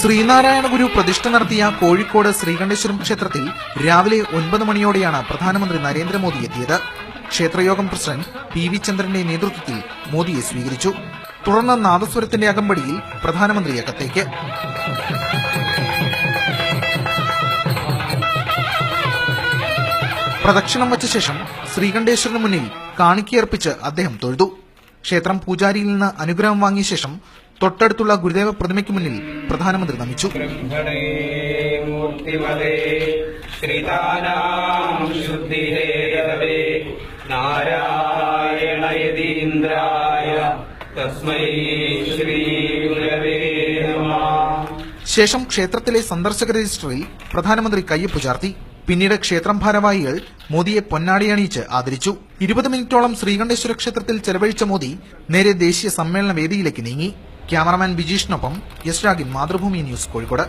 ശ്രീനാരായണ ഗുരു പ്രതിഷ്ഠ നടത്തിയ കോഴിക്കോട് ശ്രീകണ്ഠേശ്വരം ക്ഷേത്രത്തിൽ രാവിലെ 9 മണിയോടെയാണ് പ്രധാനമന്ത്രി നരേന്ദ്രമോദി എത്തിയത്. ക്ഷേത്രയോഗം പ്രസിഡന്റ് പി.വി. ചന്ദ്രന്റെ നേതൃത്വത്തിൽ മോദിയെ സ്വീകരിച്ചു. തുടർന്ന് നാദസ്വരത്തിന്റെ അകമ്പടിയിൽ പ്രധാനമന്ത്രി അകത്തേക്ക്. പ്രദക്ഷിണം വച്ച ശേഷം ശ്രീകണ്ഠേശ്വരന് മുന്നിൽ കാണിക്കയർപ്പിച്ച് അദ്ദേഹം തൊഴുതു. ക്ഷേത്രം പൂജാരിയിൽ നിന്ന് അനുഗ്രഹം വാങ്ങിയ ശേഷം തൊട്ടടുത്തുള്ള ഗുരുദേവ പ്രതിമയ്ക്ക് മുന്നിൽ പ്രധാനമന്ത്രി നമിച്ചു. ശേഷം ക്ഷേത്രത്തിലെ സന്ദർശക രജിസ്റ്ററിൽ പ്രധാനമന്ത്രി കയ്യൊപ്പ് ചാർത്തി. പിന്നീട് ക്ഷേത്രം ഭാരവാഹികൾ മോദിയെ പൊന്നാടിയണിയിച്ച് ആദരിച്ചു. 20 മിനിറ്റോളം ശ്രീകണ്ഠേശ്വര ക്ഷേത്രത്തിൽ ചെലവഴിച്ച മോദി നേരെ ദേശീയ സമ്മേളന വേദിയിലേക്ക് നീങ്ങി. ക്യാമറാമാൻ ബിജീഷിനൊപ്പം എസ് രാഗിൻ, മാതൃഭൂമി ന്യൂസ്, കോഴിക്കോട്.